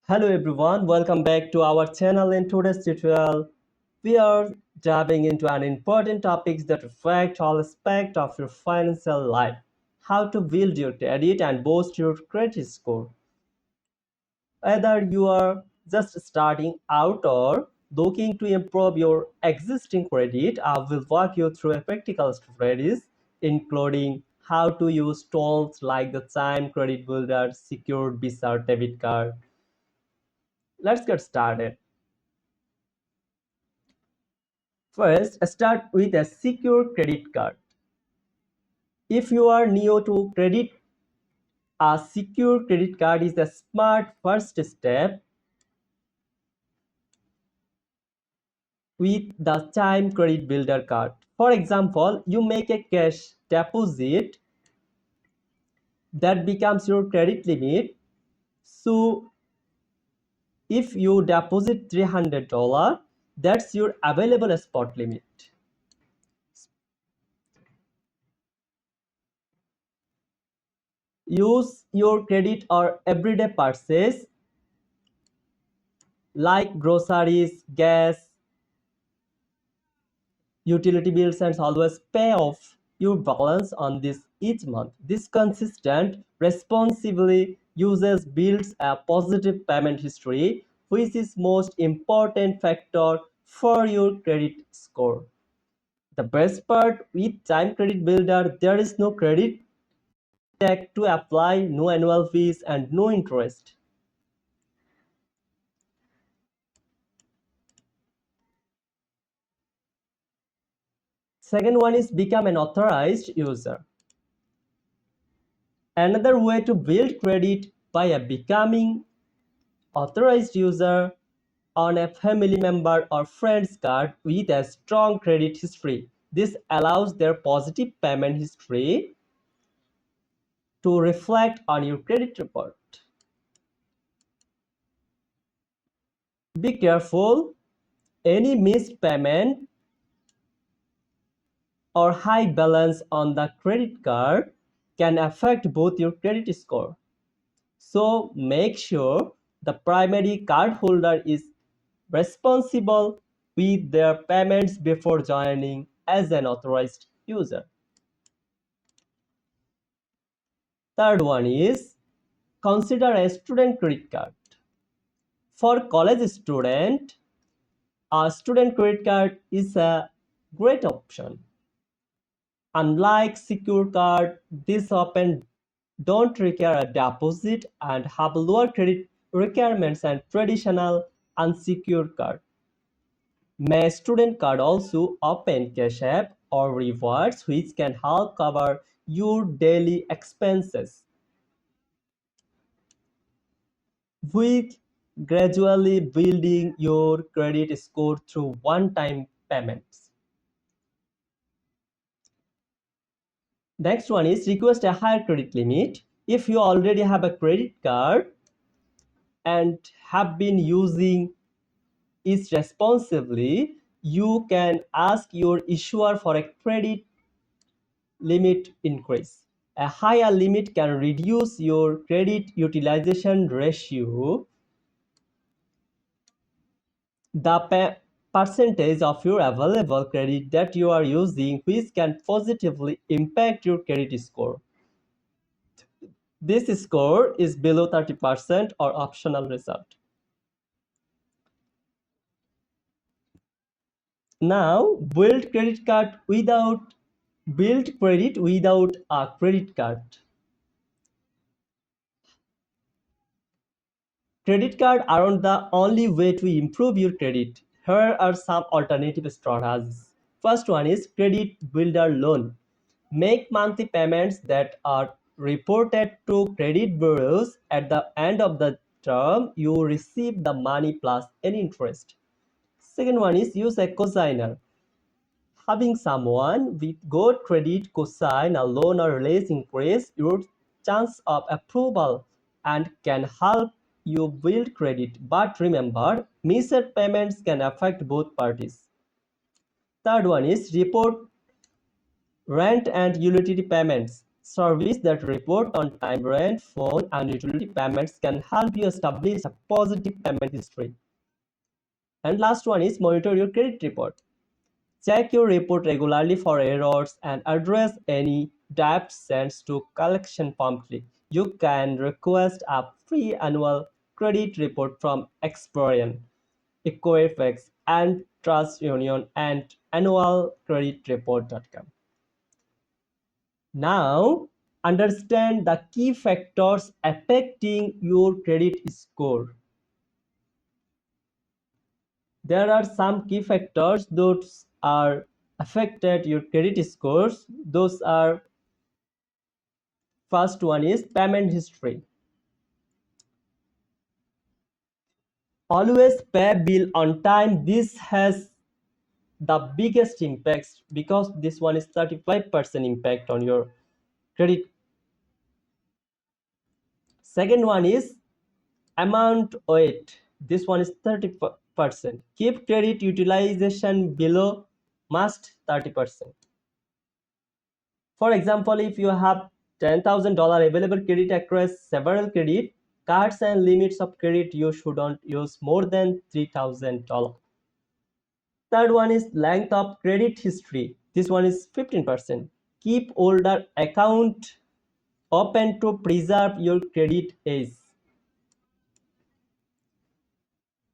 Hello everyone, welcome back to our channel. In today's tutorial, we are diving into an important topic that affect all aspects of your financial life. How to build your credit and boost your credit score. Whether you are just starting out or looking to improve your existing credit, I will walk you through a practical strategies, including how to use tools like the Chime Credit Builder, secured Visa debit card. Let's get started. First, start with a secure credit card. If you are new to credit, a secure credit card is a smart first step with the Chime Credit Builder Card. For example, you make a cash deposit that becomes your credit limit. So, if you deposit $300, that's your available spot limit. Use your credit or everyday purchase like groceries, gas, utility bills, and always pay off your balance on this each month. This consistent, responsibly uses builds a positive payment history, which is most important factor for your credit score. The best part with Time Credit Builder, there is no credit tag to apply, no annual fees, and no interest. Second one is become an authorized user. Another way to build credit by becoming authorized user on a family member or friend's card with a strong credit history. This allows their positive payment history to reflect on your credit report. Be careful, any missed payment or high balance on the credit card can affect both your credit score. So make sure the primary cardholder is responsible with their payments before joining as an authorized user. Third one is consider a student credit card. For college student, a student credit card is a great option. Unlike secure card, these often don't require a deposit and have lower credit requirements than traditional unsecured card. My student card also open cash app or rewards which can help cover your daily expenses with gradually building your credit score through one-time payments. Next one is request a higher credit limit. If you already have a credit card and have been using it responsibly, you can ask your issuer for a credit limit increase. A higher limit can reduce your credit utilization ratio, the percentage of your available credit that you are using, which can positively impact your credit score. This score is below 30% or optional result. Now, build credit without a credit card. Credit cards aren't the only way to improve your credit. Here are some alternative strategies. First one is credit builder loan. Make monthly payments that are reported to credit bureaus at the end of the term. You receive the money plus any interest. Second one is use a cosigner. Having someone with good credit cosign a loan or release increase your chance of approval and can help you build credit. But remember, missed payments can affect both parties. Third one is report rent and utility payments. service that report on time rent, phone, and utility payments can help you establish a positive payment history. And last one is monitor your credit report. Check your report regularly for errors and address any debt sent to collection promptly. You can request a free annual credit report from Experian, Equifax, and Trust Union and annualcreditreport.com. Now, understand the key factors affecting your credit score. There are some key factors that are affected your credit scores. Those are: first one is payment history. Always pay bill on time. This has the biggest impact because this one is 35% impact on your credit. Second one is amount owed. This one is 30%. Keep credit utilization below must 30%. For example, if you have $10,000 available credit across several credit cards and limits of credit, you shouldn't use more than $3,000. Third one is length of credit history. This one is 15%. Keep older account open to preserve your credit age.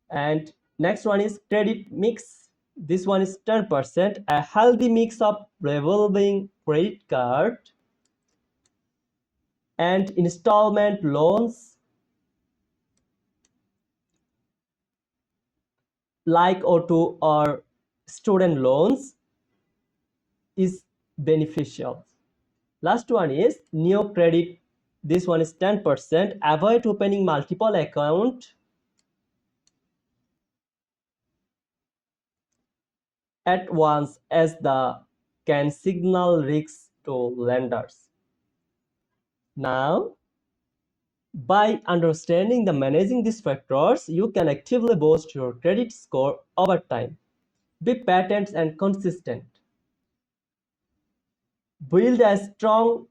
And next one is credit mix. This one is 10%. A healthy mix of revolving credit card and installment loans like auto or student loans is beneficial. Last one is new credit. This one is 10%. Avoid opening multiple accounts at once as the can signal risks to lenders. Now, by understanding the managing these factors, you can actively boost your credit score over time. Be patient and consistent. Build a strong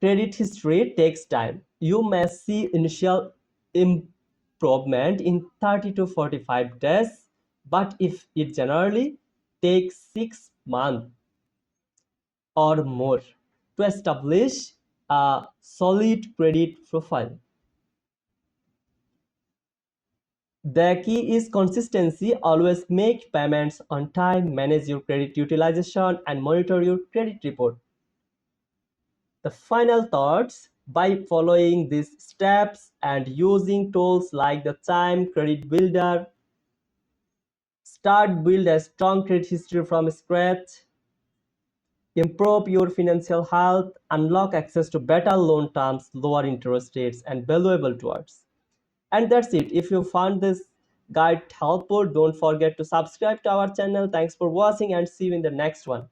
credit history takes time. You may see initial improvement in 30 to 45 days, but if it generally takes 6 months or more to establish a solid credit profile. The key is consistency. Always make payments on time, manage your credit utilization, and monitor your credit report. The final thoughts: by following these steps and using tools like the Chime Credit Builder, start build a strong credit history from scratch, improve your financial health, unlock access to better loan terms, lower interest rates, and valuable towards. And that's it. If you found this guide helpful, don't forget to subscribe to our channel. Thanks for watching and see you in the next one.